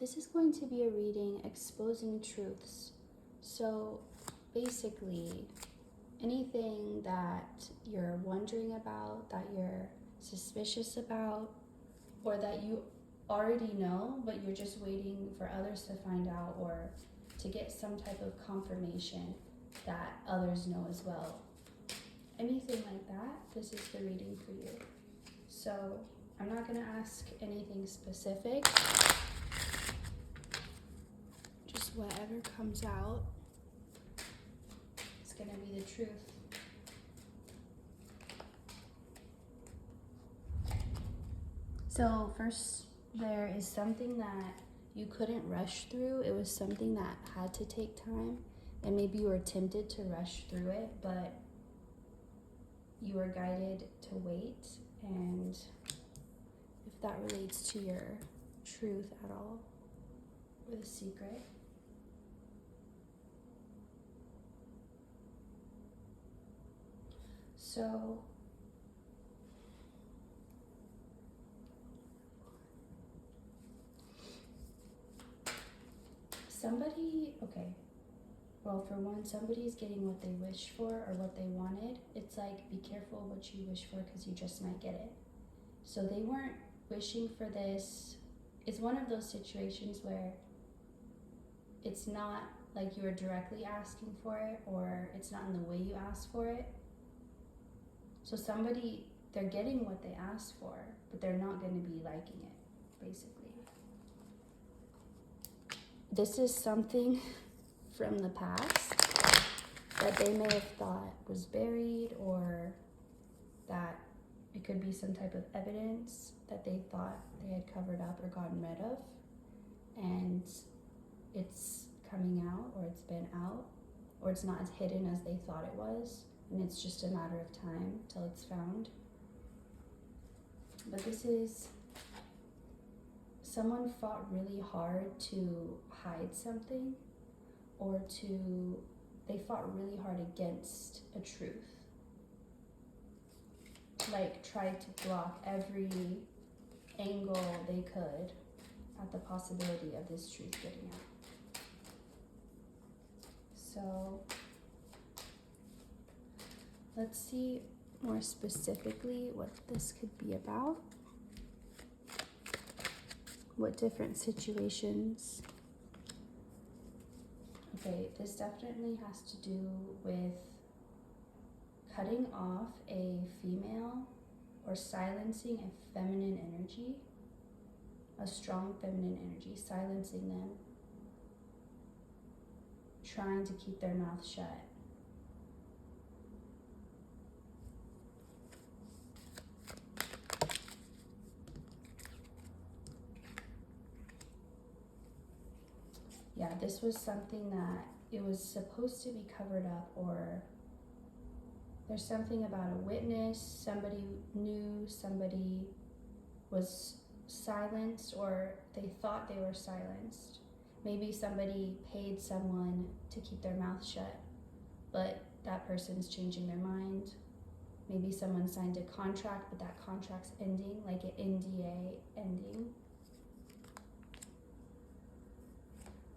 This is going to be a reading exposing truths. So basically, anything that you're wondering about, that you're suspicious about, or that you already know, but you're just waiting for others to find out or to get some type of confirmation that others know as well. Anything like that, this is the reading for you. So I'm not going to ask anything specific. Just whatever comes out is going to be the truth. So first, there is something that you couldn't rush through. It was something that had to take time, and maybe you were tempted to rush through it, but you were guided to wait. And if that relates to your truth at all, or the secret. So for one, somebody's getting what they wished for or what they wanted. It's like, be careful what you wish for because you just might get it. So they weren't wishing for this. It's one of those situations where it's not like you were directly asking for it, or it's not in the way you asked for it. So they're getting what they asked for, but they're not going to be liking it, basically. This is something from the past that they may have thought was buried, or that it could be some type of evidence that they thought they had covered up or gotten rid of, and it's coming out, or it's been out, or it's not as hidden as they thought it was, and it's just a matter of time till it's found. But this is someone fought really hard to hide something, or they fought really hard against a truth. Like, tried to block every angle they could at the possibility of this truth getting out. So let's see more specifically what this could be about. What different situations. Okay, this definitely has to do with cutting off a female or silencing a feminine energy, a strong feminine energy, silencing them, trying to keep their mouth shut. Yeah, this was something that it was supposed to be covered up, or there's something about a witness, somebody knew somebody was silenced, or they thought they were silenced. Maybe somebody paid someone to keep their mouth shut, but that person's changing their mind. Maybe someone signed a contract, but that contract's ending, like an NDA ending.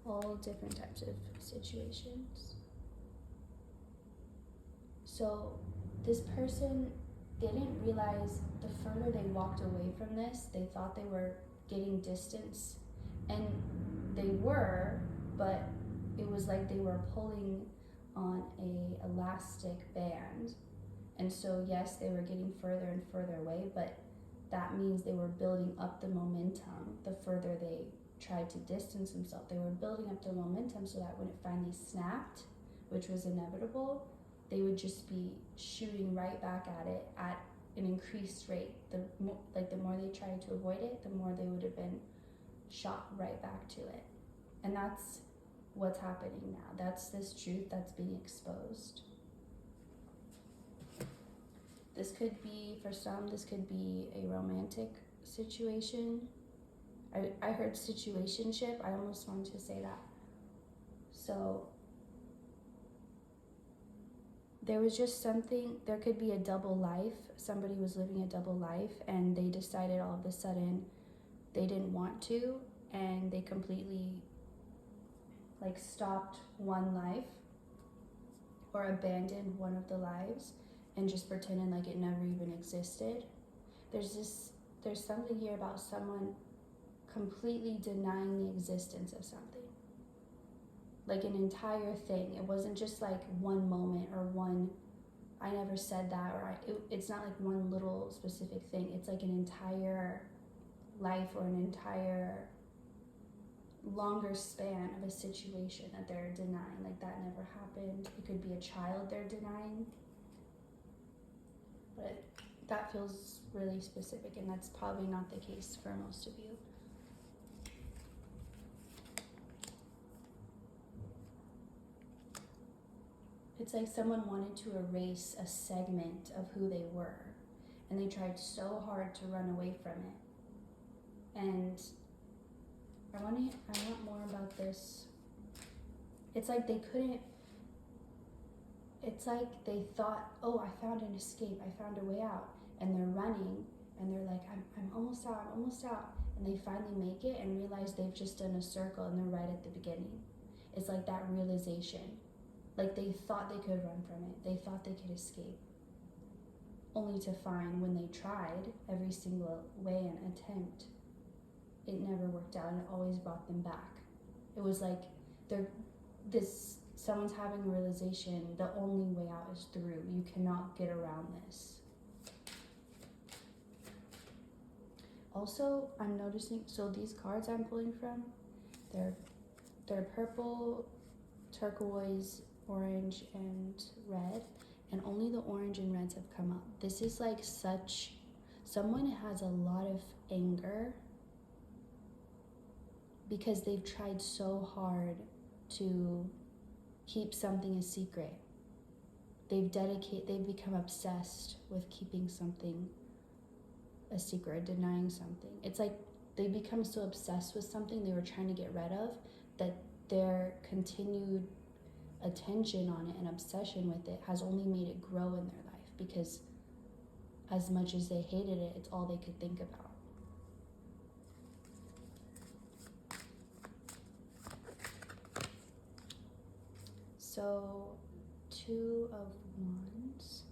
All different types of situations. So this person didn't realize, the further they walked away from this, they thought they were getting distance, and they were, but it was like they were pulling on a elastic band. And so yes, they were getting further and further away, but that means they were building up the momentum. The further they tried to distance themselves, they were building up the momentum so that when it finally snapped, which was inevitable, they would just be shooting right back at it at an increased rate. The more they tried to avoid it, the more they would have been shot right back to it. And that's what's happening now. That's this truth that's being exposed. This could be, for some, this could be a romantic situation. I heard situationship. I almost wanted to say that. So there was just something, there could be a double life. Somebody was living a double life, and they decided all of a sudden they didn't want to, and they completely like stopped one life or abandoned one of the lives and just pretended like it never even existed. There's something here about someone completely denying the existence of something. Like an entire thing. It wasn't just like one moment or one, I never said that, or it's not like one little specific thing. It's like an entire life or an entire longer span of a situation that they're denying. Like that never happened. It could be a child they're denying. But that feels really specific, and that's probably not the case for most of you. It's like someone wanted to erase a segment of who they were, and they tried so hard to run away from it. And I want more about this. It's like they couldn't, it's like they thought, oh, I found an escape, I found a way out. And they're running, and they're like, I'm almost out. And they finally make it and realize they've just done a circle, and they're right at the beginning. It's like that realization. Like they thought they could run from it. They thought they could escape. Only to find when they tried every single way and attempt, it never worked out, and it always brought them back. It was like someone's having a realization, the only way out is through. You cannot get around this. Also, I'm noticing, so these cards I'm pulling from, they're purple, turquoise, orange, and red, and only the orange and reds have come up. This is like someone has a lot of anger because they've tried so hard to keep something a secret. They've become obsessed with keeping something a secret, denying something. It's like they become so obsessed with something they were trying to get rid of that their continued attention on it and obsession with it has only made it grow in their life, because as much as they hated it, it's all they could think about. So 2 of Wands,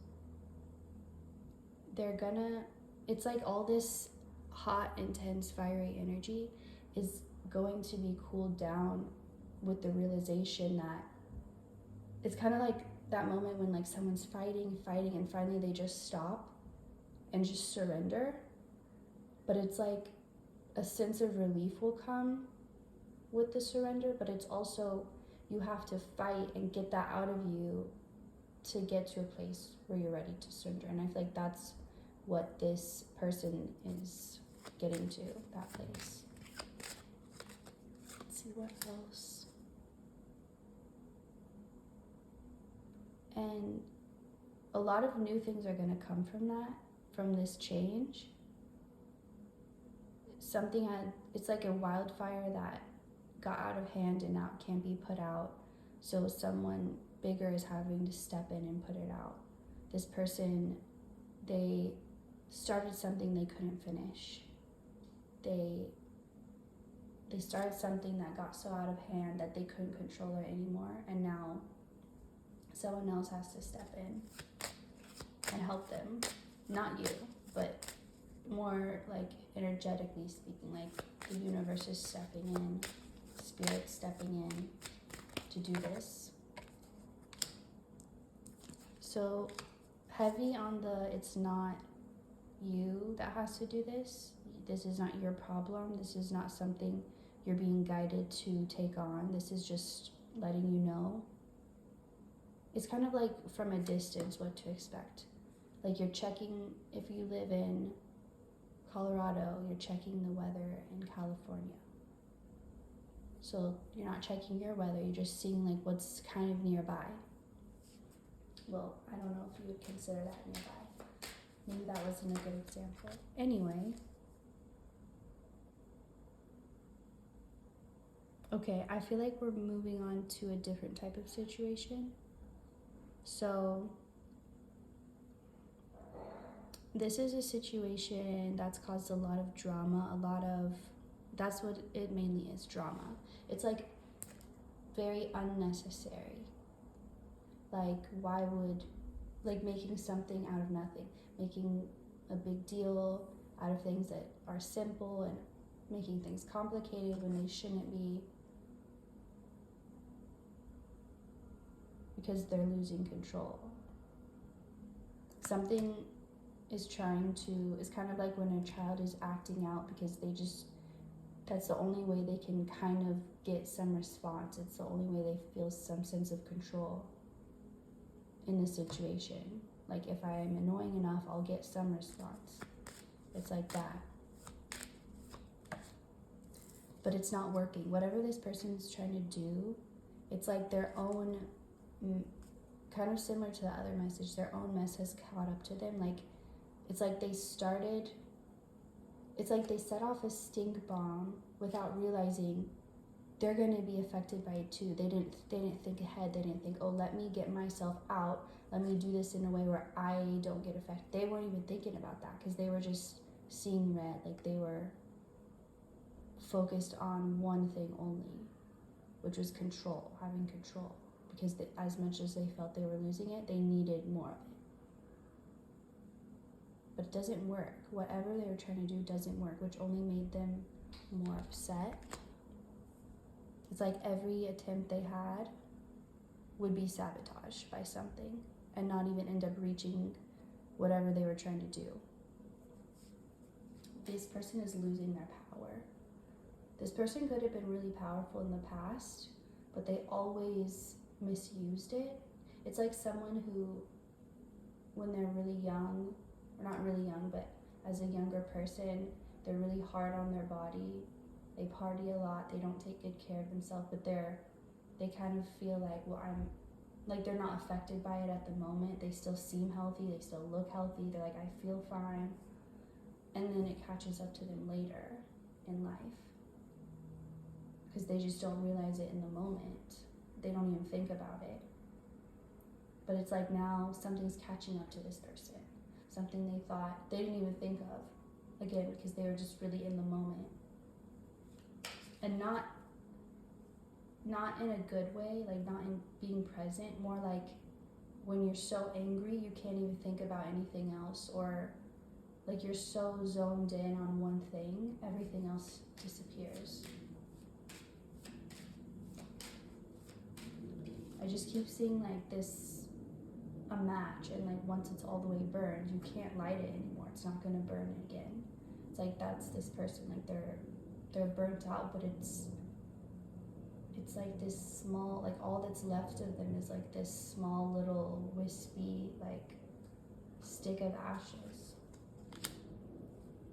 it's like all this hot, intense, fiery energy is going to be cooled down with the realization that it's kind of like that moment when like someone's fighting, and finally they just stop and just surrender. But it's like a sense of relief will come with the surrender, but it's also you have to fight and get that out of you to get to a place where you're ready to surrender. And I feel like that's what this person is getting to, that place. Let's see what else. And a lot of new things are going to come from this change. It's like a wildfire that got out of hand and now can't be put out. So someone bigger is having to step in and put it out. This person, they started something they couldn't finish. They started something that got so out of hand that they couldn't control it anymore, and now someone else has to step in and help them. Not you, but more like energetically speaking, like the universe is stepping in, spirit stepping in to do this. So heavy on it's not you that has to do this. This is not your problem. This is not something you're being guided to take on. This is just letting you know. It's kind of like from a distance what to expect. Like you're checking, if you live in Colorado, you're checking the weather in California. So you're not checking your weather, you're just seeing like what's kind of nearby. Well, I don't know if you would consider that nearby. Maybe that wasn't a good example. Anyway. Okay, I feel like we're moving on to a different type of situation. So this is a situation that's caused a lot of drama, a lot of That's what it mainly is, drama. It's like very unnecessary. Like, why would, like, making something out of nothing, making a big deal out of things that are simple and making things complicated when they shouldn't be, because they're losing control. Something is trying to, it's kind of like when a child is acting out because they just, that's the only way they can kind of get some response. It's the only way they feel some sense of control in the situation. Like, if I am annoying enough, I'll get some response. It's like that. But it's not working. Whatever this person is trying to do, it's like their own, kind of similar to the other message, their own mess has caught up to them. Like, it's like they started, it's like they set off a stink bomb without realizing they're going to be affected by it too. They didn't think ahead. They didn't think, oh, let me get myself out. Let me do this in a way where I don't get affected. They weren't even thinking about that because they were just seeing red. Like, they were focused on one thing only, which was control, having control. Because they, as much as they felt they were losing it, they needed more of it. But it doesn't work. Whatever they were trying to do doesn't work, which only made them more upset. It's like every attempt they had would be sabotaged by something and not even end up reaching whatever they were trying to do. This person is losing their power. This person could have been really powerful in the past, but they always misused it. It's like someone who, when they're really young, or not really young, but as a younger person, they're really hard on their body. They party a lot. They don't take good care of themselves, but they kind of feel like, well, they're not affected by it at the moment. They still seem healthy. They still look healthy. They're like, I feel fine. And then it catches up to them later in life because they just don't realize it in the moment. They don't even think about it. But it's like now something's catching up to this person. Something they thought they didn't even think of. Again, because they were just really in the moment. And not in a good way, like not in being present, more like when you're so angry you can't even think about anything else, or like you're so zoned in on one thing, everything else disappears. I just keep seeing like this, a match, and like once it's all the way burned, you can't light it anymore. It's not gonna burn again. It's like that's this person, like they're burnt out, but it's like this small, like all that's left of them is like this small little wispy like stick of ashes,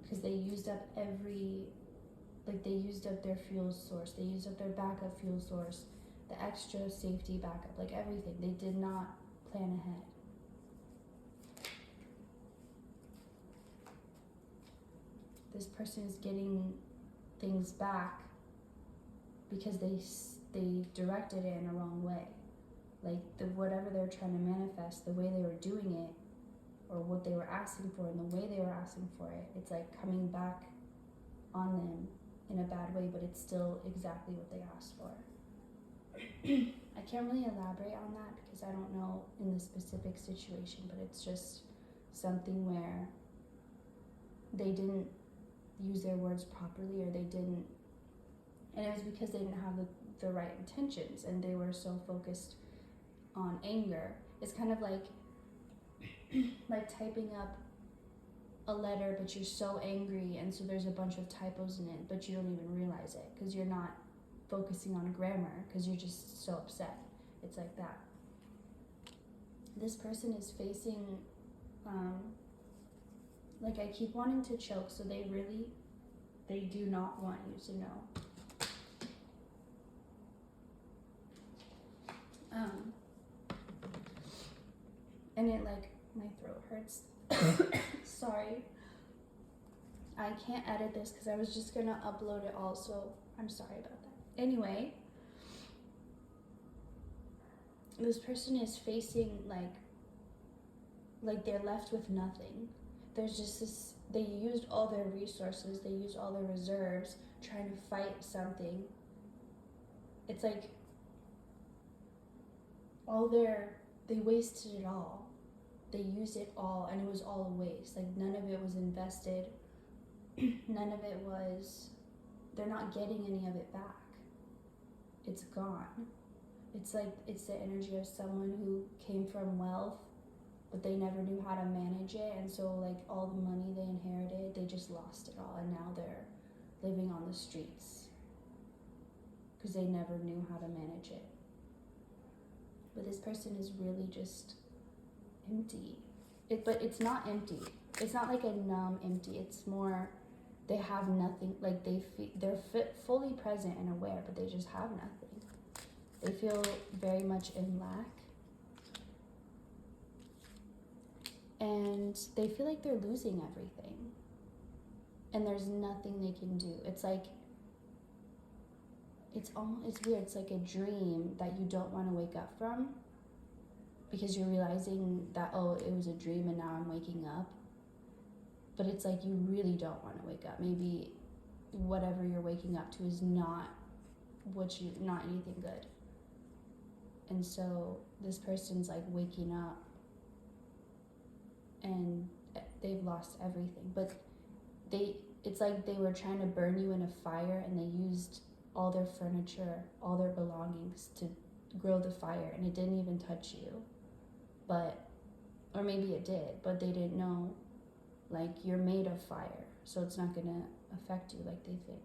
because they used up they used up their fuel source, they used up their backup fuel source, the extra safety backup, like everything. They did not plan ahead. This person is getting things back because they directed it in a wrong way. Like whatever they were trying to manifest, the way they were doing it, or what they were asking for and the way they were asking for it, it's like coming back on them in a bad way, but it's still exactly what they asked for. I can't really elaborate on that because I don't know in the specific situation, but it's just something where they didn't use their words properly, or they didn't, and it was because they didn't have the right intentions, and they were so focused on anger. It's kind of like typing up a letter, but you're so angry, and so there's a bunch of typos in it, but you don't even realize it because you're not focusing on grammar because you're just so upset. It's like that. This person is facing like, I keep wanting to choke, so they do not want you to know. And it, like, my throat hurts. Sorry. I can't edit this because I was just gonna upload it all, so I'm sorry about that. Anyway, this person is facing like they're left with nothing. There's just this they used all their resources, they used all their reserves trying to fight something. It's like they wasted it all. They used it all, and it was all a waste. Like, none of it was invested. None of it was, they're not getting any of it back. It's gone. It's like, it's the energy of someone who came from wealth, but they never knew how to manage it, and so like all the money they inherited, they just lost it all, and now they're living on the streets because they never knew how to manage it. But this person is really just empty. But it's not empty. It's not like a numb empty. It's more, they have nothing. Like they're fully present and aware, but they just have nothing. They feel very much in lack. And they feel like they're losing everything. And there's nothing they can do. It's like, it's weird. It's like a dream that you don't want to wake up from, because you're realizing that, oh, it was a dream and now I'm waking up. But it's like you really don't want to wake up. Maybe whatever you're waking up to is not anything good. And so this person's like waking up and they've lost everything. But it's like they were trying to burn you in a fire, and they used all their furniture, all their belongings to grow the fire, and it didn't even touch you. Or maybe it did, but they didn't know, like, you're made of fire, so it's not gonna affect you like they think.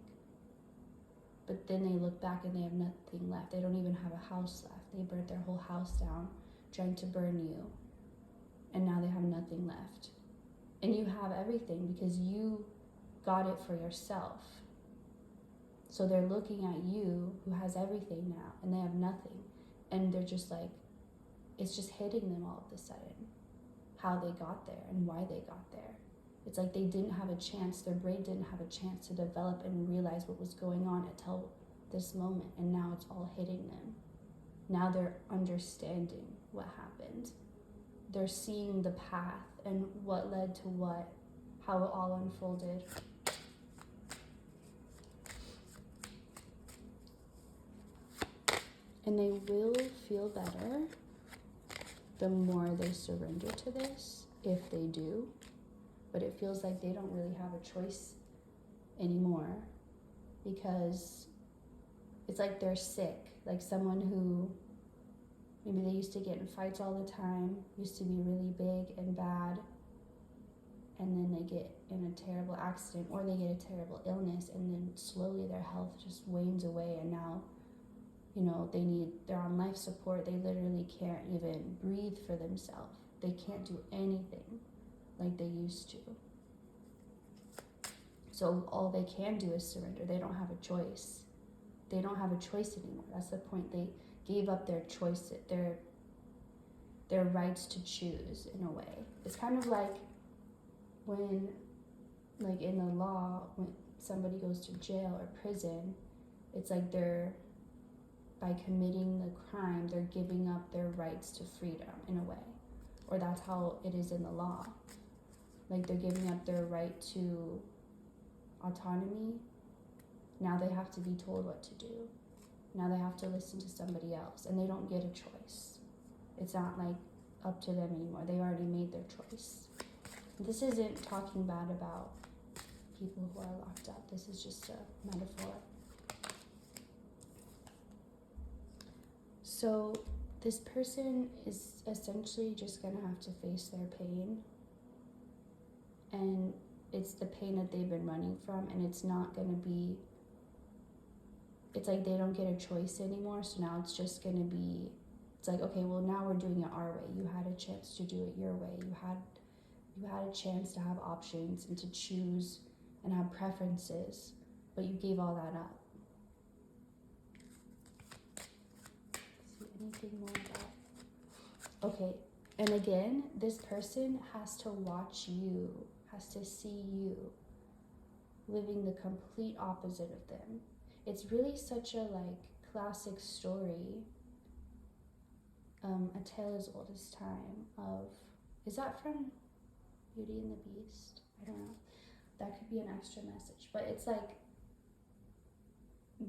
But then they look back and they have nothing left. They don't even have a house left. They burnt their whole house down trying to burn you, and now they have nothing left. And you have everything because you got it for yourself. So they're looking at you, who has everything now, and they have nothing. And they're just like, it's just hitting them all of a sudden, how they got there and why they got there. It's like they didn't have a chance, their brain didn't have a chance to develop and realize what was going on until this moment, and now it's all hitting them. Now they're understanding what happened. They're seeing the path and what led to what, how it all unfolded. And they will feel better the more they surrender to this, if they do. But it feels like they don't really have a choice anymore, because it's like they're sick. Like someone who, maybe they used to get in fights all the time, used to be really big and bad, and then they get in a terrible accident, or they get a terrible illness, and then slowly their health just wanes away, and now, you know, they're on life support. They literally can't even breathe for themselves. They can't do anything like they used to. So all they can do is surrender. They don't have a choice. They don't have a choice anymore. That's the point. They gave up their choice, their rights to choose, in a way. It's kind of like when, like in the law, when somebody goes to jail or prison, it's like by committing the crime, they're giving up their rights to freedom, in a way. Or that's how it is in the law. Like they're giving up their right to autonomy. Now they have to be told what to do. Now they have to listen to somebody else, and they don't get a choice. It's not like up to them anymore. They already made their choice. This isn't talking bad about people who are locked up. This is just a metaphor. So this person is essentially just going to have to face their pain. And it's the pain that they've been running from, and it's not going to be, it's like they don't get a choice anymore. So now it's just going to be, it's like, okay, well, now we're doing it our way. You had a chance to do it your way. You had a chance to have options and to choose and have preferences, but you gave all that up. See anything more about? Okay, and again, this person has to watch you, has to see you living the complete opposite of them. It's really such a classic story, a tale as old as time of, is that from Beauty and the Beast? I don't know. that could be an extra message, but it's like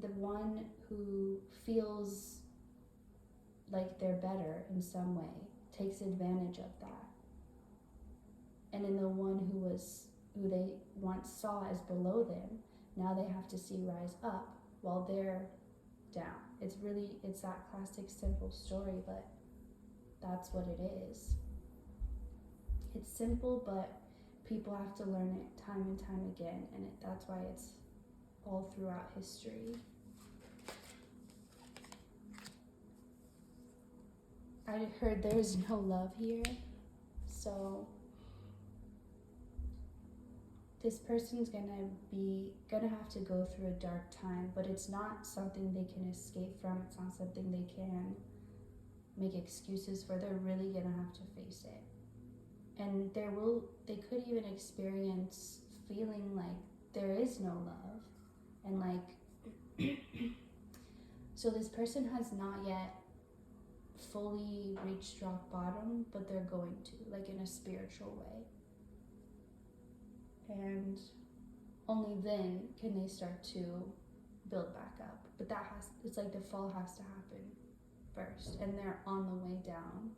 the one who feels like they're better in some way takes advantage of that, and then the one who they once saw as below them, now they have to see rise up while they're down. It's that classic simple story, but that's what it is. It's simple, but people have to learn it time and time again, and that's why it's all throughout history. I heard there's no love here, so this person's gonna have to go through a dark time, but it's not something they can escape from. It's not something they can make excuses for. They're really gonna have to face it. And they could even experience feeling like there is no love. And like, so this person has not yet fully reached rock bottom, but they're going to, like in a spiritual way. And only then can they start to build back up. But it's like the fall has to happen first, and they're on the way down.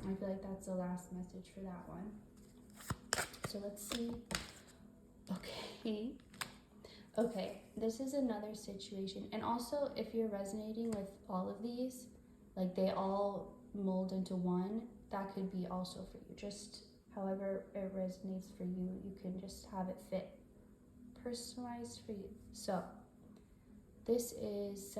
I feel like that's the last message for that one. So let's see. Okay, this is another situation. And also, if you're resonating with all of these, like they all mold into one, that could be also for you. Just however it resonates for you, you can just have it fit personalized for you. So this is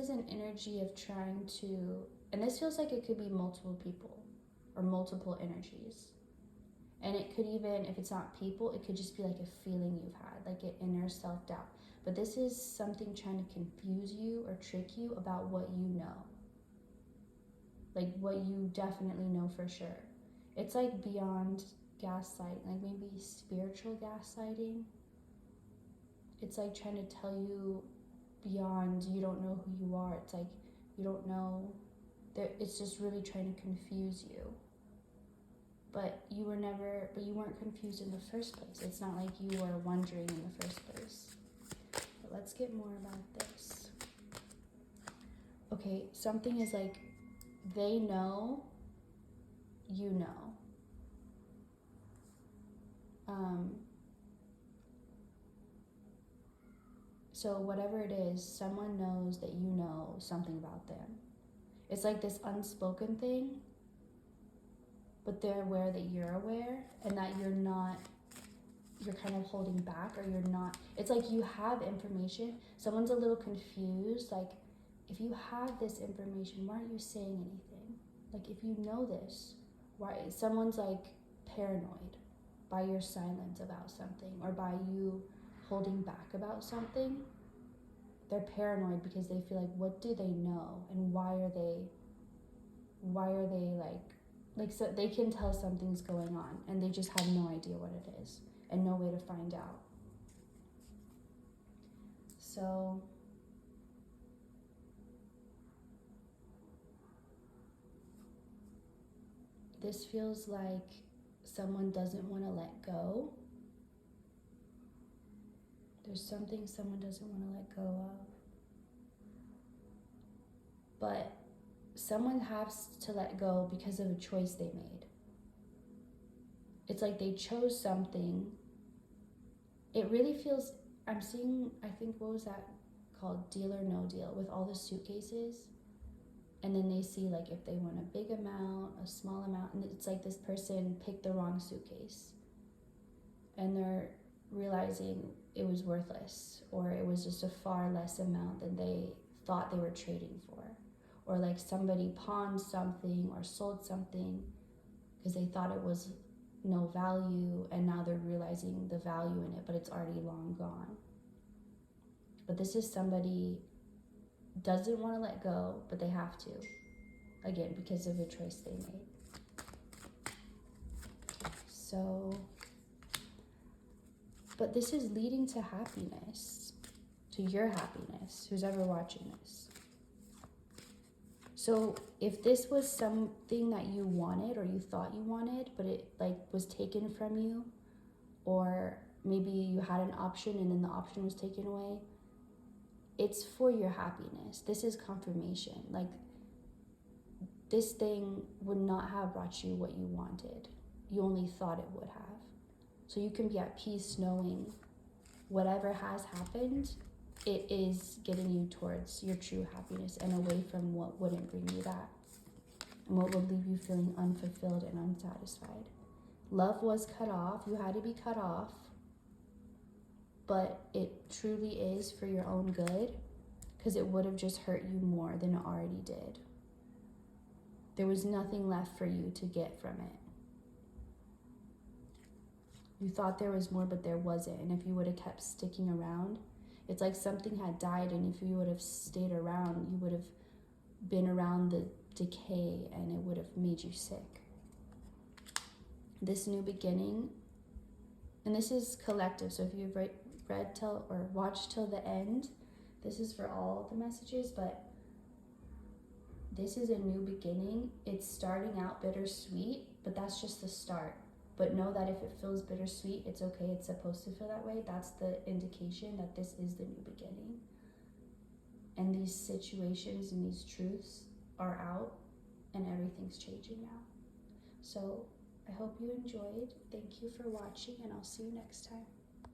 an energy of trying to, and this feels like it could be multiple people or multiple energies. And it could even, if it's not people, it could just be like a feeling you've had, like an inner self-doubt. But this is something trying to confuse you or trick you about what you know. Like what you definitely know for sure. It's like beyond gaslighting, like maybe spiritual gaslighting. It's like trying to tell you beyond, you don't know who you are. It's like you don't know. It's just really trying to confuse you. But you weren't confused in the first place. It's not like you were wondering in the first place. But let's get more about this. Okay, something is like, they know, you know. So whatever it is, someone knows that you know something about them. It's like this unspoken thing, but they're aware that you're aware, and that you're kind of holding back, or you're not. It's like you have information. Someone's a little confused, like, if you have this information, why aren't you saying anything? Like, if you know this, why? Someone's like paranoid by your silence about something, or by you holding back about something. They're paranoid because they feel like, what do they know, and why are they like, so they can tell something's going on, and they just have no idea what it is and no way to find out. So this feels like someone doesn't want to let go. There's something someone doesn't want to let go of. But someone has to let go because of a choice they made. It's like they chose something. It really feels, I'm seeing, I think, what was that called? Deal or No Deal, with all the suitcases. And then they see like if they want a big amount, a small amount, and it's like this person picked the wrong suitcase. And they're realizing it was worthless, or it was just a far less amount than they thought they were trading for. Or like somebody pawned something or sold something because they thought it was no value, and now they're realizing the value in it, but it's already long gone. But this is somebody doesn't want to let go, but they have to, again, because of a choice they made. So, but this is leading to happiness, to your happiness, who's ever watching this. So if this was something that you wanted, or you thought you wanted, but it like was taken from you, or maybe you had an option and then the option was taken away. It's for your happiness. This is confirmation. Like, this thing would not have brought you what you wanted. You only thought it would have. So you can be at peace knowing whatever has happened, it is getting you towards your true happiness and away from what wouldn't bring you that and what would leave you feeling unfulfilled and unsatisfied. Love was cut off. You had to be cut off. But it truly is for your own good, because it would have just hurt you more than it already did. There was nothing left for you to get from it. You thought there was more, but there wasn't. And if you would have kept sticking around, it's like something had died, and if you would have stayed around, you would have been around the decay, and it would have made you sick. This new beginning, and this is collective, so if you've read till or watched till the end, this is for all the messages, but this is a new beginning. It's starting out bittersweet, but that's just the start. But know that if it feels bittersweet, it's okay. It's supposed to feel that way. That's the indication that this is the new beginning. And these situations and these truths are out, and everything's changing now. So I hope you enjoyed. Thank you for watching, and I'll see you next time.